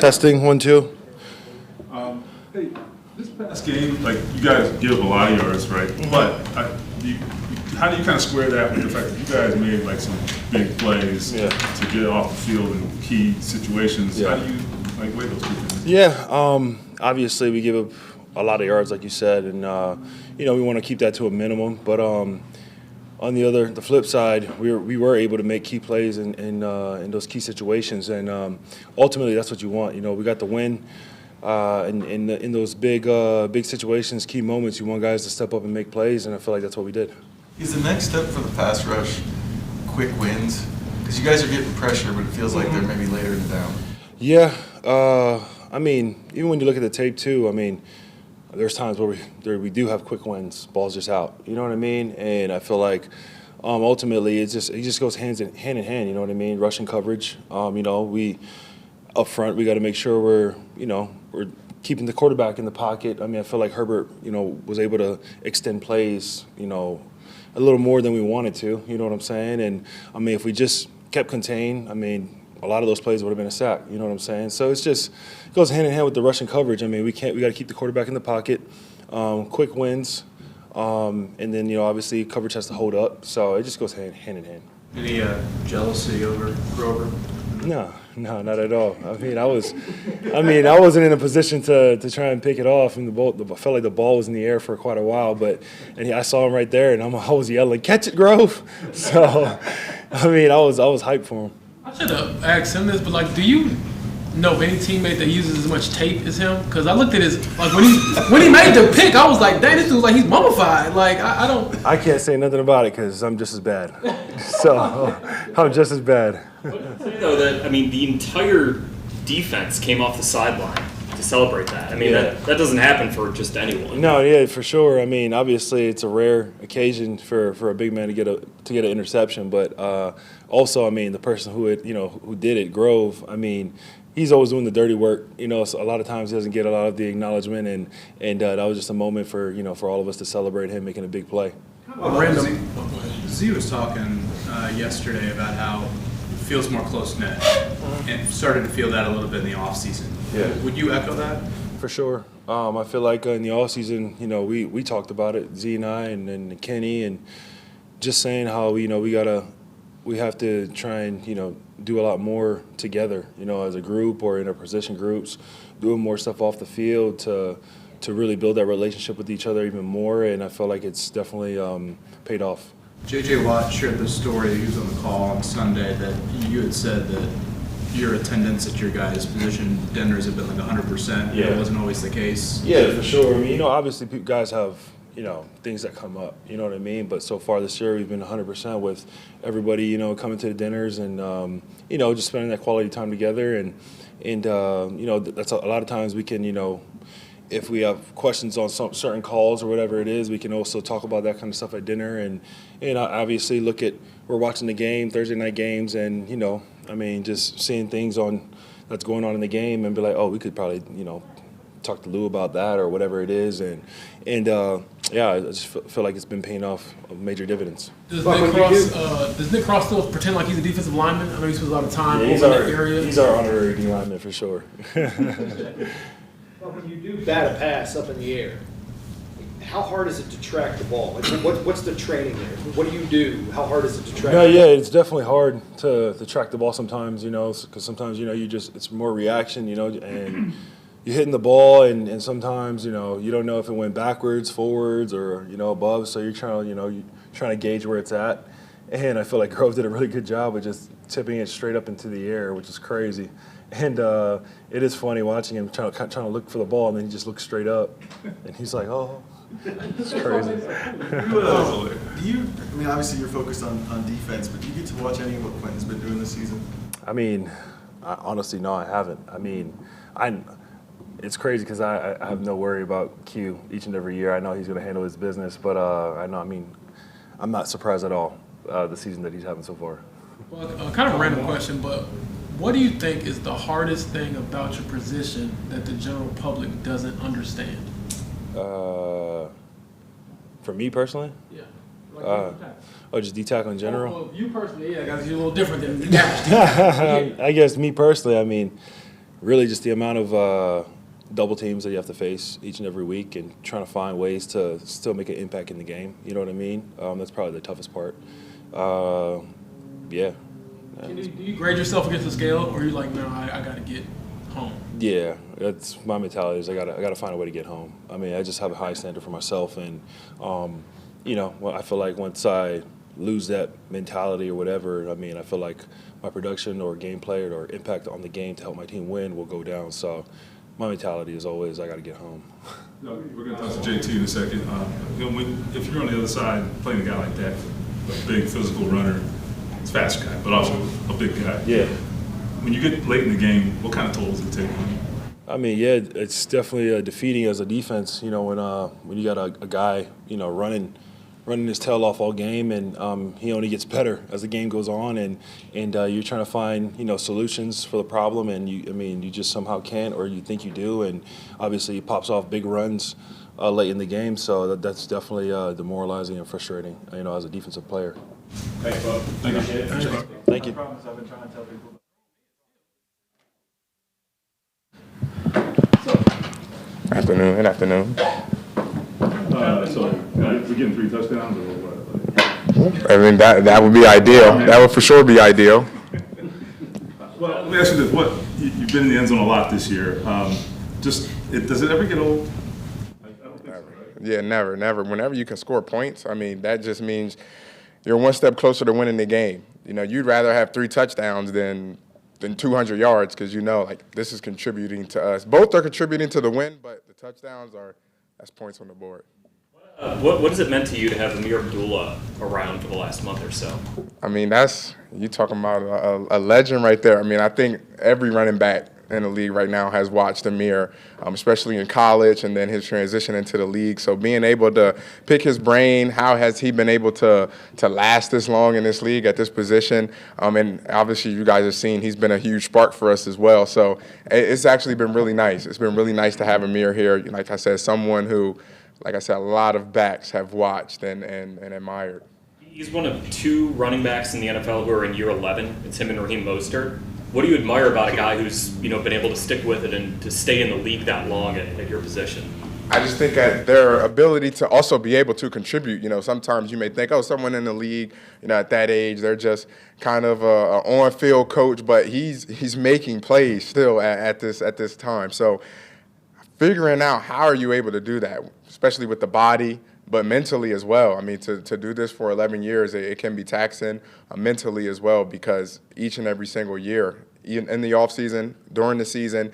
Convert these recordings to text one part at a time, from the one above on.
Testing, 1, 2. Hey, this past game, like, you guys give a lot of yards, right? Mm-hmm. But how do you kind of square that with the fact that you guys made, like, some big plays to get off the field in key situations? Yeah. How do you, like, weigh those two things? Yeah, obviously we give up a lot of yards, like you said, and, we want to keep that to a minimum. But on the flip side, we were able to make key plays in those key situations, and ultimately that's what you want. We got the win. In those big situations, key moments, you want guys to step up and make plays, and I feel like that's what we did. Is the next step for the pass rush quick wins? Because you guys are getting pressure, but it feels like they're maybe later in down. Yeah, even when you look at the tape too, there's times where we do have quick wins, ball's just out. You know what I mean? And I feel like ultimately it just goes hand in hand. You know what I mean? Rushing coverage. We up front we got to make sure we're keeping the quarterback in the pocket. I feel like Herbert was able to extend plays a little more than we wanted to. You know what I'm saying? And if we just kept contained, a lot of those plays would have been a sack. You know what I'm saying? So it goes hand in hand with the rushing coverage. We got to keep the quarterback in the pocket, quick wins, and then obviously coverage has to hold up. So it just goes hand in hand. Any jealousy over Grover? No, not at all. I wasn't in a position to try and pick it off, and I felt like the ball was in the air for quite a while. I saw him right there, and I was yelling, "Catch it, Grove!" So, I was hyped for him. I should have asked him this, but do you know of any teammate that uses as much tape as him? Because I looked at his when he made the pick, I was like, dang, this dude's like he's mummified. I don't. I can't say nothing about it because I'm just as bad. So I'm just as bad. Though that the entire defense came off the sideline to celebrate that. That doesn't happen for just anyone. No, yeah, for sure. Obviously it's a rare occasion for a big man to get an interception, but also the person who did it, Grove. He's always doing the dirty work. So a lot of times he doesn't get a lot of the acknowledgement, and that was just a moment for all of us to celebrate him making a big play. Z was talking yesterday about how it feels more close-knit and started to feel that a little bit in the offseason. Yeah. Would you echo that? For sure. I feel like in the offseason, we talked about it, Z and I and Kenny, and just saying how we have to try and do a lot more together, as a group or in our position groups, doing more stuff off the field to really build that relationship with each other even more, and I feel like it's definitely paid off. J.J. Watt shared this story. He was on the call on Sunday that you had said that your attendance at your guys' position dinners have been like 100%. Yeah. That wasn't always the case. Yeah, for sure. Obviously guys have things that come up, you know what I mean? But so far this year, we've been 100% with everybody, coming to the dinners and, just spending that quality time together. And that's a lot of times we can, if we have questions on some certain calls or whatever it is, we can also talk about that kind of stuff at dinner. And obviously we're watching the game, Thursday night games, and, just seeing things that's going on in the game and be like, oh, we could probably, talk to Lou about that or whatever it is. And I just feel like it's been paying off major dividends. Does Nick Cross still pretend like he's a defensive lineman? I know he spends a lot of time over in that area. He's our honorary D lineman for sure. Well, when you do bat a pass up in the air, how hard is it to track the ball? What's the training there? What do you do? How hard is it to track? No, yeah, it's definitely hard to track the ball sometimes, because sometimes, it's more reaction, and you're hitting the ball, and sometimes, you don't know if it went backwards, forwards, or, above, so you're trying to gauge where it's at. And I feel like Grove did a really good job of just tipping it straight up into the air, which is crazy. And it is funny watching him trying to look for the ball, and then he just looks straight up, and he's like, oh. It's crazy. Obviously you're focused on defense, but do you get to watch any of what Quentin's been doing this season? Honestly, no, I haven't. It's crazy because I have no worry about Q each and every year. I know he's going to handle his business, but I'm not surprised at all the season that he's having so far. Well, kind of a random question, but what do you think is the hardest thing about your position that the general public doesn't understand? For me personally? Yeah. Just D-tackle in general? Well, you personally, yeah, guys, you're a little different than the average D-tackle. I guess me personally, really just the amount of double teams that you have to face each and every week and trying to find ways to still make an impact in the game. You know what I mean? That's probably the toughest part. Yeah. Do you grade yourself against the scale, or are you like, no, I got to get home? Yeah, that's my mentality. Is I gotta find a way to get home. I mean, I just have a high standard for myself, and I feel like once I lose that mentality or whatever, I mean, I feel like my production or gameplay or impact on the game to help my team win will go down. So my mentality is always I got to get home. No, we're going to talk to JT in a second. If you're on the other side playing a guy like that, a big physical runner, it's a fast guy, but also a big guy. Yeah. When you get late in the game, what kind of toll does it take on you? I mean, yeah, it's definitely defeating as a defense. You know, when you got a guy, running his tail off all game, and he only gets better as the game goes on, and you're trying to find solutions for the problem, and you just somehow can't, or you think you do, and obviously he pops off big runs late in the game, so that's definitely demoralizing and frustrating, as a defensive player. Thanks, Bob. Thank you. Thank you. Afternoon. So we're getting 3 touchdowns or what? I mean, that would be ideal. That would for sure be ideal. Well, let me ask you this: you've been in the end zone a lot this year. Does it ever get old? I don't think so, right? Yeah, never. Whenever you can score points, I mean, that just means you're one step closer to winning the game. You'd rather have 3 touchdowns than 200 yards because this is contributing to us. Both are contributing to the win, but the touchdowns that's points on the board. What has it meant to you to have Amir Abdullah around for the last month or so? I mean, you talking about a legend right there. I mean, I think every running back in the league right now has watched Amir, especially in college and then his transition into the league. So being able to pick his brain, how has he been able to last this long in this league at this position? And obviously you guys have seen he's been a huge spark for us as well. So it's actually been really nice. It's been really nice to have Amir here. Like I said, someone who, like I said, a lot of backs have watched and admired. He's one of 2 running backs in the NFL who are in year 11. It's him and Raheem Mostert. What do you admire about a guy who's been able to stick with it and to stay in the league that long at your position? I just think that their ability to also be able to contribute. Sometimes you may think, someone in the league, at that age, they're just kind of a on-field coach, but he's making plays still at this time. So figuring out how are you able to do that, especially with the body, but mentally as well. I mean, to do this for 11 years, it can be taxing mentally as well because each and every single year, in the offseason, during the season,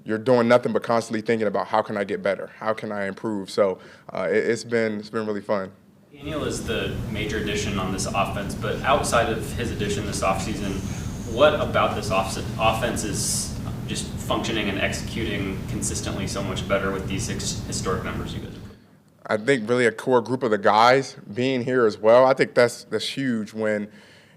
you're doing nothing but constantly thinking about how can I get better, how can I improve. So it's been really fun. Daniel is the major addition on this offense, but outside of his addition this offseason, what about this offense is just functioning and executing consistently so much better with these historic numbers you guys have? I think really a core group of the guys being here as well. I think that's huge when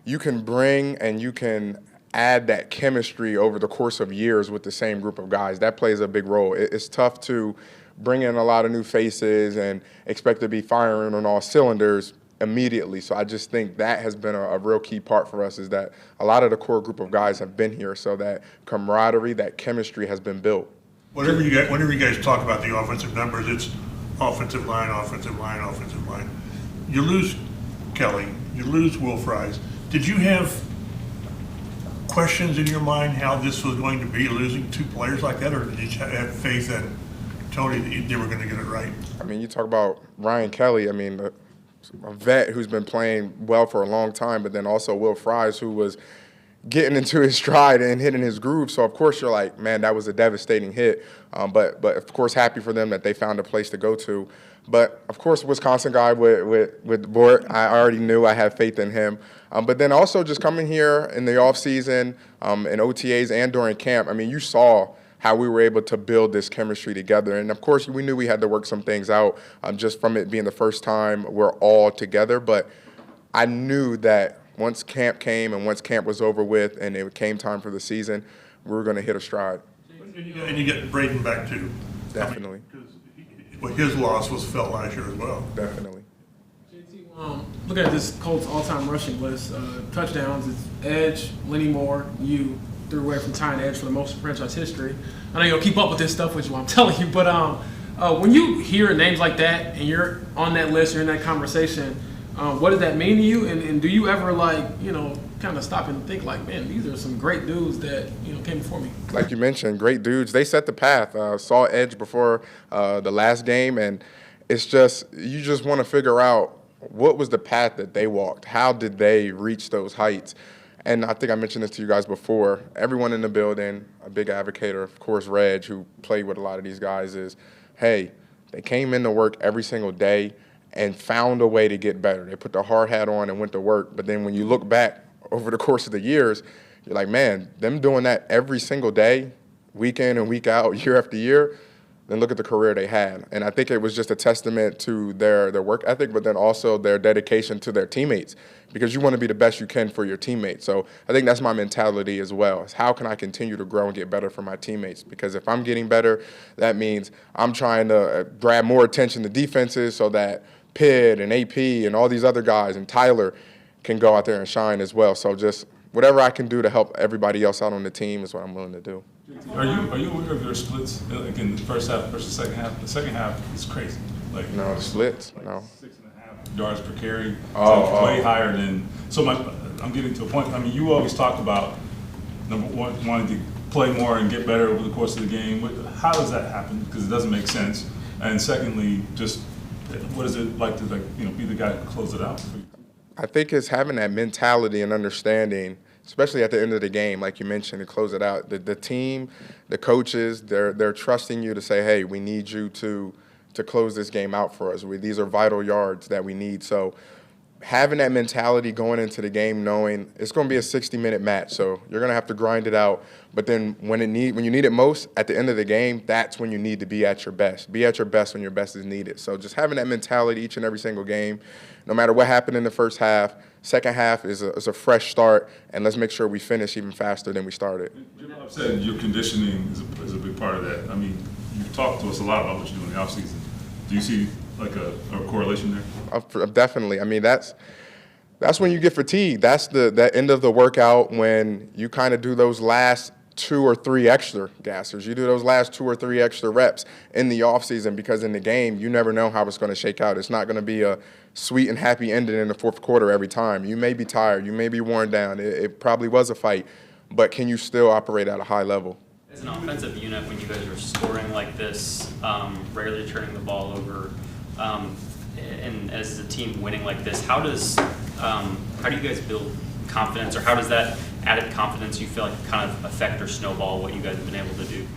you can bring and you can add that chemistry over the course of years with the same group of guys. That plays a big role. It's tough to bring in a lot of new faces and expect to be firing on all cylinders immediately. So I just think that has been a real key part for us is that a lot of the core group of guys have been here. So that camaraderie, that chemistry has been built. Whenever you guys talk about the offensive numbers, it's offensive line. You lose Kelly, you lose Will Fries. Did you have questions in your mind how this was going to be, losing 2 players like that, or did you have faith that Tony that they were going to get it right? I mean, you talk about Ryan Kelly, I mean, a vet who's been playing well for a long time, but then also Will Fries, who was getting into his stride and hitting his groove. So, of course, you're like, man, that was a devastating hit. But of course, happy for them that they found a place to go to. But, of course, Wisconsin guy with Bort, I already knew I had faith in him. But then also just coming here in the offseason, in OTAs and during camp, I mean, you saw how we were able to build this chemistry together. And, of course, we knew we had to work some things out just from it being the first time we're all together. But I knew that once camp came and once camp was over with and it came time for the season, we were going to hit a stride. And you get Braden back too. Definitely. But his loss was felt last year as well. Definitely. JT, look at this Colts all-time rushing list. Touchdowns, it's Edge, Lenny Moore, you. threw away from tying the edge for the most in franchise history. I know you don't keep up with this stuff, which is what I'm telling you, but when you hear names like that and you're on that list, you're in that conversation, what does that mean to you? And do you ever kind of stop and think like, man, these are some great dudes that came before me? Like you mentioned, great dudes. They set the path. Saw Edge before the last game, and it's just you just want to figure out what was the path that they walked. How did they reach those heights? And I think I mentioned this to you guys before. Everyone in the building, a big advocate, of course, Reg, who played with a lot of these guys, is, hey, they came into work every single day and found a way to get better. They put the hard hat on and went to work. But then when you look back over the course of the years, you're like, man, them doing that every single day, week in and week out, year after year, then look at the career they had. And I think it was just a testament to their work ethic, but then also their dedication to their teammates, because you want to be the best you can for your teammates. So I think that's my mentality as well, is how can I continue to grow and get better for my teammates? Because if I'm getting better, that means I'm trying to grab more attention to defenses so that Pitt and AP and all these other guys and Tyler can go out there and shine as well. So just whatever I can do to help everybody else out on the team is what I'm willing to do. Are you aware of your splits, like in the first half versus second half? The second half is crazy. Like No, the splits, no. 6.5 yards per carry. Oh, way higher than. So I'm getting to a point. I mean, you always talk about number one, wanting to play more and get better over the course of the game. How does that happen? Because it doesn't make sense. And secondly, just what is it like to be the guy who close it out? I think it's having that mentality and understanding, especially at the end of the game, like you mentioned, to close it out. The team, the coaches, they're trusting you to say, hey, we need you to close this game out for us. These are vital yards that we need. So having that mentality going into the game, knowing it's going to be a 60-minute match, so you're going to have to grind it out. But then when you need it most, at the end of the game, that's when you need to be at your best. Be at your best when your best is needed. So just having that mentality each and every single game, no matter what happened in the first half, second half is a fresh start, and let's make sure we finish even faster than we started. Jim said your conditioning is a big part of that. I mean, you've talked to us a lot about what you do in the offseason. Do you see like a correlation there? Definitely. I mean, that's when you get fatigued. That's that end of the workout when you kind of do those last 2 or 3 extra gassers. You do those last 2 or 3 extra reps in the offseason, because in the game, you never know how it's going to shake out. It's not going to be a sweet and happy ending in the fourth quarter every time. You may be tired. You may be worn down. It probably was a fight, but can you still operate at a high level? As an offensive unit, when you guys are scoring like this, rarely turning the ball over, and as a team winning like this, how do you guys build confidence, or how does that added confidence you feel like kind of affect or snowball what you guys have been able to do?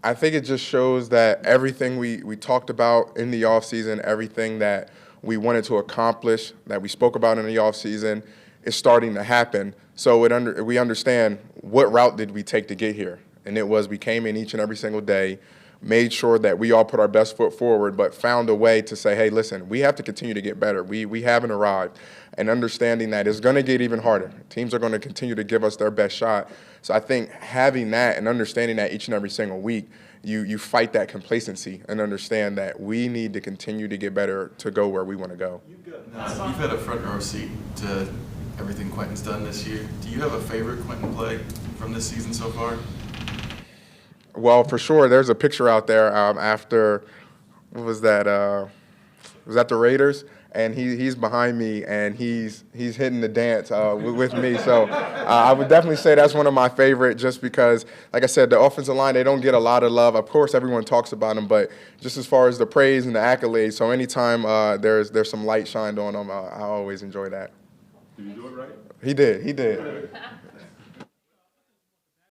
I think it just shows that everything we talked about in the offseason, everything that we wanted to accomplish, that we spoke about in the offseason, is starting to happen. So we understand what route did we take to get here. And it was we came in each and every single day, made sure that we all put our best foot forward, but found a way to say, hey, listen, we have to continue to get better. We haven't arrived. And understanding that it's going to get even harder. Teams are going to continue to give us their best shot. So I think having that and understanding that each and every single week, you fight that complacency and understand that we need to continue to get better to go where we want to go. You've had a front row seat to everything Quentin's done this year. Do you have a favorite Quentin play from this season so far? Well, for sure, there's a picture out there after, what was that? Was that the Raiders? And he's behind me, and he's hitting the dance with me. So I would definitely say that's one of my favorite, just because, like I said, the offensive line, they don't get a lot of love. Of course, everyone talks about them, but just as far as the praise and the accolades, so anytime there's some light shined on them, I always enjoy that. Did you do it right? He did.